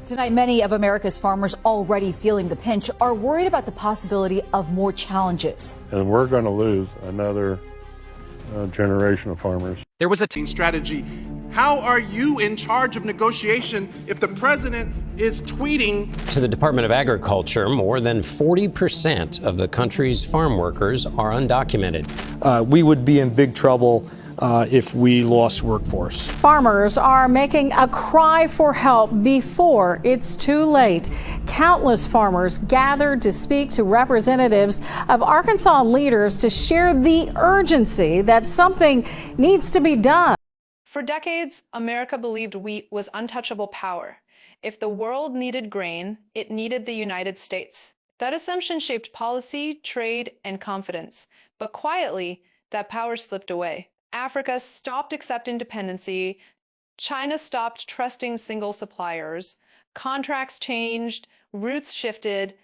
Tonight, many of America's farmers already feeling the pinch are worried about the possibility of more challenges. And we're going to lose another generation of farmers. There was a strategy. How are you in charge of negotiation if the president is tweeting? To the Department of Agriculture, more than 40% of the country's farm workers are undocumented. We would be in big trouble if we lost workforce. Farmers are making a cry for help before it's too late. Countless farmers gathered to speak to representatives of Arkansas leaders to share the urgency that something needs to be done. For decades, America believed wheat was untouchable power. If the world needed grain, it needed the United States. That assumption shaped policy, trade, and confidence. But quietly, that power slipped away. Africa stopped accepting dependency. China stopped trusting single suppliers. Contracts changed, routes shifted,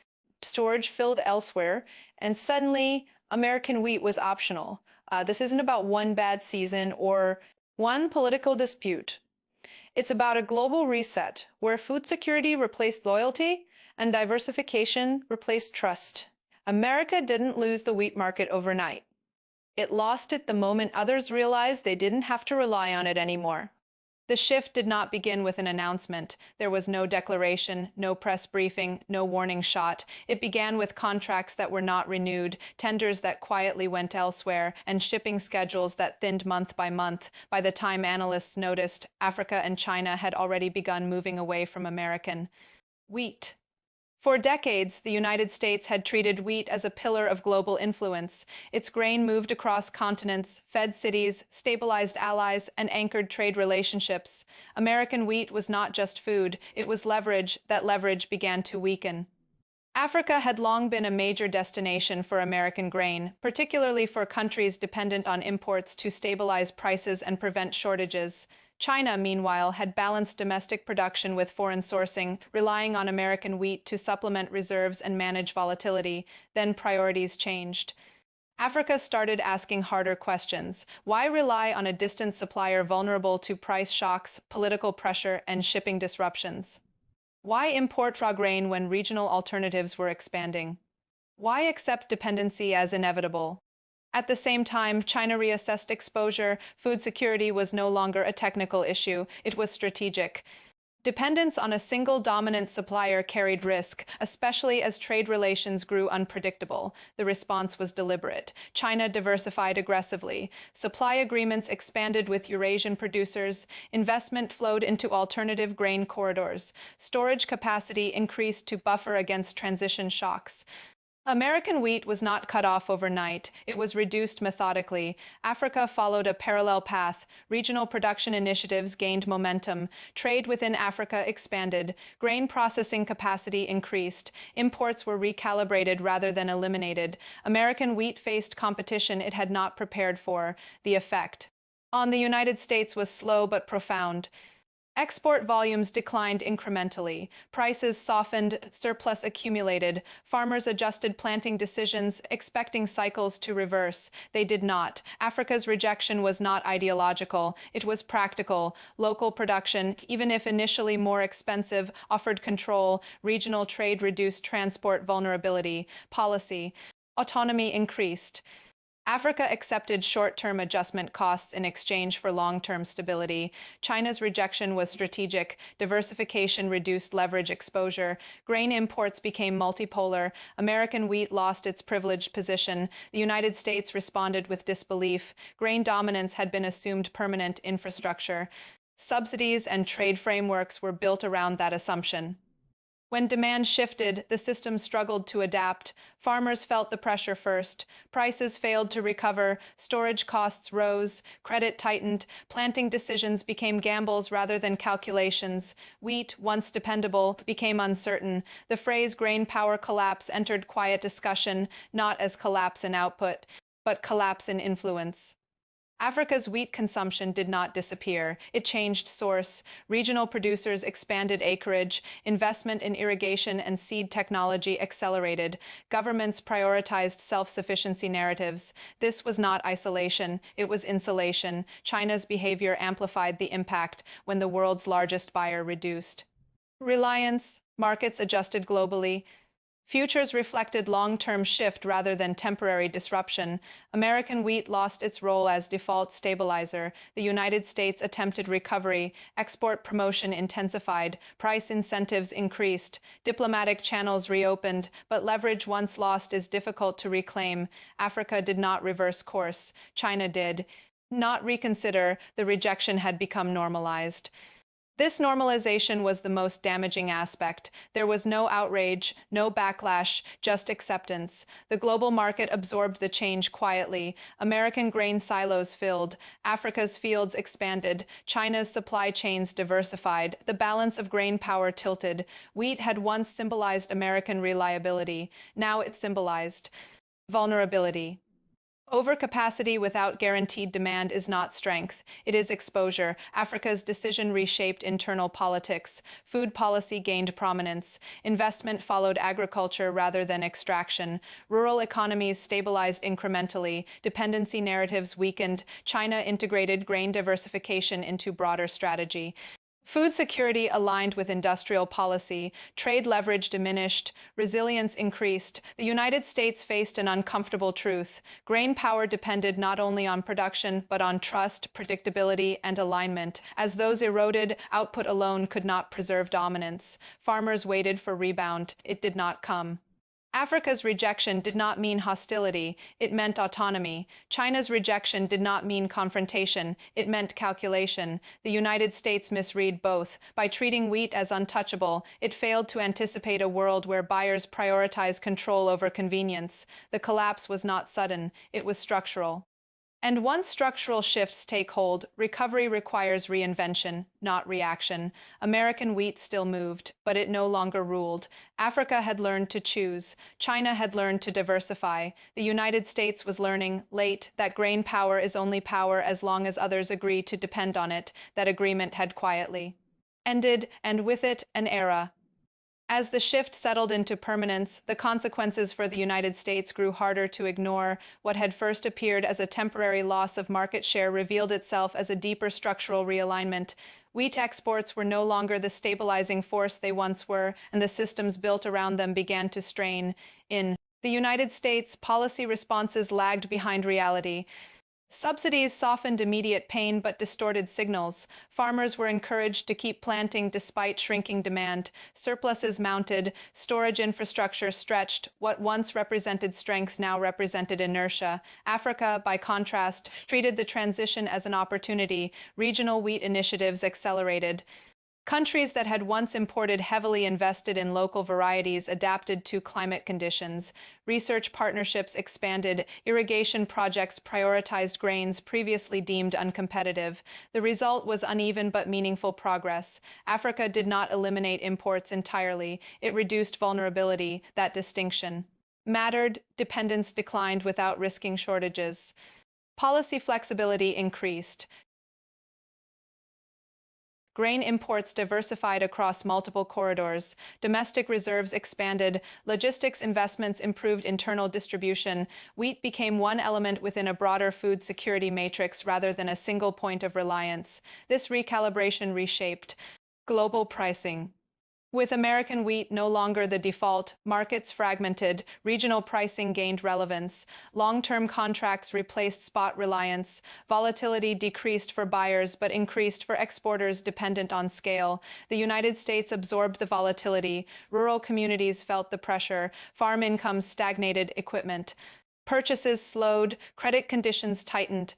storage filled elsewhere, and suddenly American wheat was optional. This isn't about one bad season or one political dispute. It's about a global reset where food security replaced loyalty and diversification replaced trust. America didn't lose the wheat market overnight. It lost it the moment others realized they didn't have to rely on it anymore. The shift did not begin with an announcement. There was no declaration, no press briefing, no warning shot. It began with contracts that were not renewed, tenders that quietly went elsewhere, and shipping schedules that thinned month by month. By the time analysts noticed, Africa and China had already begun moving away from American wheat. For decades, the United States had treated wheat as a pillar of global influence. Its grain moved across continents, fed cities, stabilized allies, and anchored trade relationships. American wheat was not just food, it was leverage. That leverage began to weaken. Africa had long been a major destination for American grain, particularly for countries dependent on imports to stabilize prices and prevent shortages. China, meanwhile, had balanced domestic production with foreign sourcing, relying on American wheat to supplement reserves and manage volatility. Then priorities changed. Africa started asking harder questions. Why rely on a distant supplier vulnerable to price shocks, political pressure, and shipping disruptions? Why import raw grain when regional alternatives were expanding? Why accept dependency as inevitable? At the same time, China reassessed exposure. Food security was no longer a technical issue, it was strategic. Dependence on a single dominant supplier carried risk, especially as trade relations grew unpredictable. The response was deliberate. China diversified aggressively. Supply agreements expanded with Eurasian producers. Investment flowed into alternative grain corridors. Storage capacity increased to buffer against transition shocks. American wheat was not cut off overnight. It was reduced methodically. Africa followed a parallel path. Regional production initiatives gained momentum. Trade within Africa expanded. Grain processing capacity increased. Imports were recalibrated rather than eliminated. American wheat faced competition it had not prepared for. The effect on the United States was slow but profound. Export volumes declined incrementally. Prices softened, surplus accumulated. Farmers adjusted planting decisions, expecting cycles to reverse. They did not. Africa's rejection was not ideological. It was practical. Local production, even if initially more expensive, offered control. Regional trade reduced transport vulnerability. Policy autonomy increased. Africa accepted short-term adjustment costs in exchange for long-term stability. China's rejection was strategic. Diversification reduced leverage exposure. Grain imports became multipolar. American wheat lost its privileged position. The United States responded with disbelief. Grain dominance had been assumed permanent infrastructure. Subsidies and trade frameworks were built around that assumption. When demand shifted, the system struggled to adapt. Farmers felt the pressure first. Prices failed to recover. Storage costs rose. Credit tightened. Planting decisions became gambles rather than calculations. Wheat, once dependable, became uncertain. The phrase grain power collapse entered quiet discussion, not as collapse in output, but collapse in influence. Africa's wheat consumption did not disappear. It changed source. Regional producers expanded acreage. Investment in irrigation and seed technology accelerated. Governments prioritized self-sufficiency narratives. This was not isolation. It was insulation. China's behavior amplified the impact when the world's largest buyer reduced. Reliance, markets adjusted globally. Futures reflected long-term shift rather than temporary disruption. American wheat lost its role as default stabilizer. The United States attempted recovery. Export promotion intensified. Price incentives increased. Diplomatic channels reopened, but leverage once lost is difficult to reclaim. Africa did not reverse course. China did not reconsider. The rejection had become normalized. This normalization was the most damaging aspect. There was no outrage, no backlash, just acceptance. The global market absorbed the change quietly. American grain silos filled. Africa's fields expanded. China's supply chains diversified. The balance of grain power tilted. Wheat had once symbolized American reliability. Now it symbolized vulnerability. Overcapacity without guaranteed demand is not strength, it is exposure. Africa's decision reshaped internal politics. Food policy gained prominence. Investment followed agriculture rather than extraction. Rural economies stabilized incrementally. Dependency narratives weakened. China integrated grain diversification into broader strategy. Food security aligned with industrial policy, trade leverage diminished, resilience increased. The United States faced an uncomfortable truth. Grain power depended not only on production, but on trust, predictability, and alignment. As those eroded, output alone could not preserve dominance. Farmers waited for rebound. It did not come. Africa's rejection did not mean hostility, it meant autonomy. China's rejection did not mean confrontation, it meant calculation. The United States misread both. By treating wheat as untouchable, it failed to anticipate a world where buyers prioritize control over convenience. The collapse was not sudden, it was structural. And once structural shifts take hold, recovery requires reinvention, not reaction. American wheat still moved, but it no longer ruled. Africa had learned to choose. China had learned to diversify. The United States was learning, late, that grain power is only power as long as others agree to depend on it. That agreement had quietly ended, and with it, an era. As the shift settled into permanence, the consequences for the United States grew harder to ignore. What had first appeared as a temporary loss of market share revealed itself as a deeper structural realignment. Wheat exports were no longer the stabilizing force they once were, and the systems built around them began to strain. In the United States, policy responses lagged behind reality. Subsidies softened immediate pain but distorted signals. Farmers were encouraged to keep planting despite shrinking demand. Surpluses mounted, storage infrastructure stretched. What once represented strength now represented inertia. Africa, by contrast, treated the transition as an opportunity. Regional wheat initiatives accelerated. Countries that had once imported heavily invested in local varieties adapted to climate conditions. Research partnerships expanded. Irrigation projects prioritized grains previously deemed uncompetitive. The result was uneven but meaningful progress. Africa did not eliminate imports entirely. It reduced vulnerability. That distinction mattered. Dependence declined without risking shortages. Policy flexibility increased. Grain imports diversified across multiple corridors. Domestic reserves expanded. Logistics investments improved internal distribution. Wheat became one element within a broader food security matrix rather than a single point of reliance. This recalibration reshaped global pricing. With American wheat no longer the default, markets fragmented, regional pricing gained relevance, long-term contracts replaced spot reliance, volatility decreased for buyers but increased for exporters dependent on scale. The United States absorbed the volatility, rural communities felt the pressure, farm incomes stagnated, equipment purchases slowed, credit conditions tightened.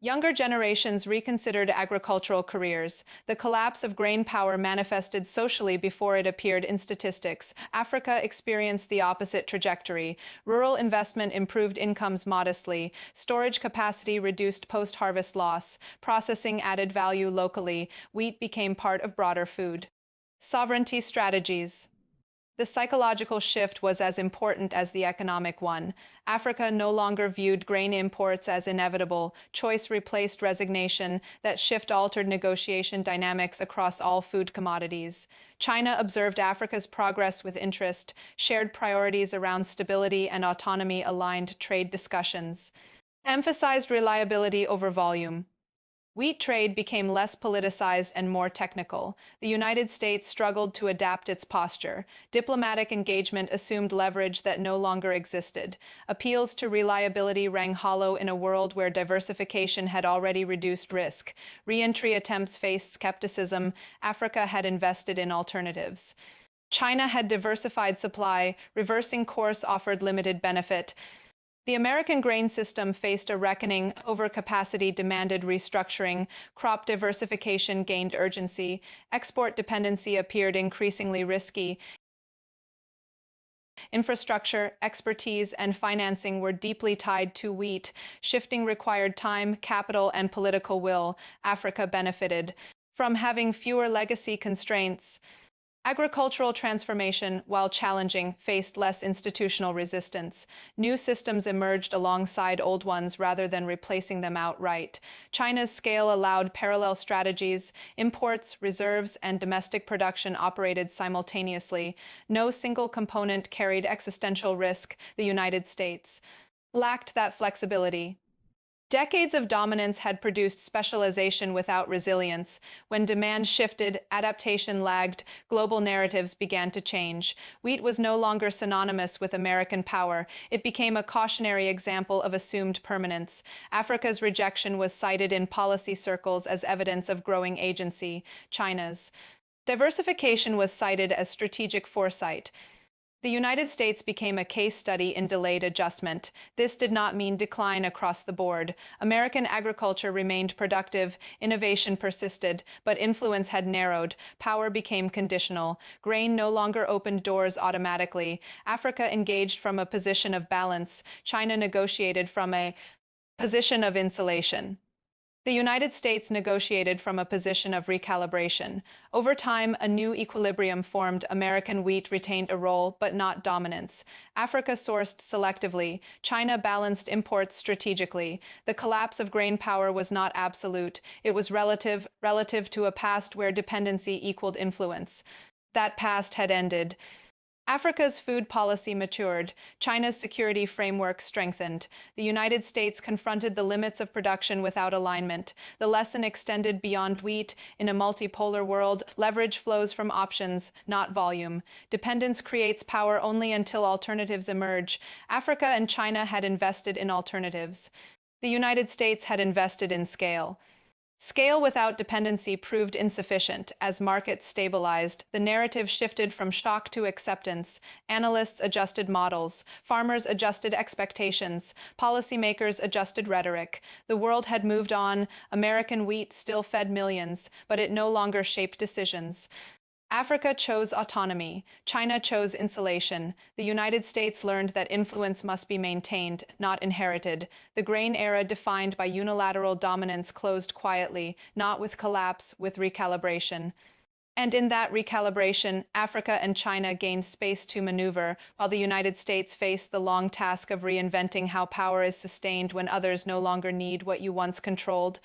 Younger generations reconsidered agricultural careers. The collapse of grain power manifested socially before it appeared in statistics. Africa experienced the opposite trajectory. Rural investment improved incomes modestly. Storage capacity reduced post-harvest loss. Processing added value locally. Wheat became part of broader food sovereignty strategies. The psychological shift was as important as the economic one. Africa no longer viewed grain imports as inevitable. Choice replaced resignation. That shift altered negotiation dynamics across all food commodities. China observed Africa's progress with interest, shared priorities around stability and autonomy aligned trade discussions, emphasized reliability over volume. Wheat trade became less politicized and more technical. The United States struggled to adapt its posture. Diplomatic engagement assumed leverage that no longer existed. Appeals to reliability rang hollow in a world where diversification had already reduced risk. Re-entry attempts faced skepticism. Africa had invested in alternatives. China had diversified supply. Reversing course offered limited benefit. The American grain system faced a reckoning. Overcapacity demanded restructuring. Crop diversification gained urgency. Export dependency appeared increasingly risky. Infrastructure, expertise, and financing were deeply tied to wheat. Shifting required time, capital, and political will. Africa benefited from having fewer legacy constraints. Agricultural transformation, while challenging, faced less institutional resistance. New systems emerged alongside old ones rather than replacing them outright. China's scale allowed parallel strategies. Imports, reserves, and domestic production operated simultaneously. No single component carried existential risk. The United States lacked that flexibility. Decades of dominance had produced specialization without resilience. When demand shifted, adaptation lagged, global narratives began to change. Wheat was no longer synonymous with American power. It became a cautionary example of assumed permanence. Africa's rejection was cited in policy circles as evidence of growing agency. China's diversification was cited as strategic foresight. The United States became a case study in delayed adjustment. This did not mean decline across the board. American agriculture remained productive, innovation persisted, but influence had narrowed. Power became conditional. Grain no longer opened doors automatically. Africa engaged from a position of balance. China negotiated from a position of insulation. The United States negotiated from a position of recalibration. Over time, a new equilibrium formed. American wheat retained a role, but not dominance. Africa sourced selectively. China balanced imports strategically. The collapse of grain power was not absolute. It was relative to a past where dependency equaled influence. That past had ended. Africa's food policy matured. China's security framework strengthened. The United States confronted the limits of production without alignment. The lesson extended beyond wheat. In a multipolar world, leverage flows from options, not volume. Dependence creates power only until alternatives emerge. Africa and China had invested in alternatives. The United States had invested in scale. Scale without dependency proved insufficient. As markets stabilized, the narrative shifted from shock to acceptance. Analysts adjusted models, farmers adjusted expectations, policymakers adjusted rhetoric. The world had moved on. American wheat still fed millions, but it no longer shaped decisions. Africa chose autonomy. China chose insulation. The United States learned that influence must be maintained, not inherited. The grain era defined by unilateral dominance closed quietly, not with collapse, with recalibration. And in that recalibration, Africa and China gained space to maneuver, while the United States faced the long task of reinventing how power is sustained when others no longer need what you once controlled.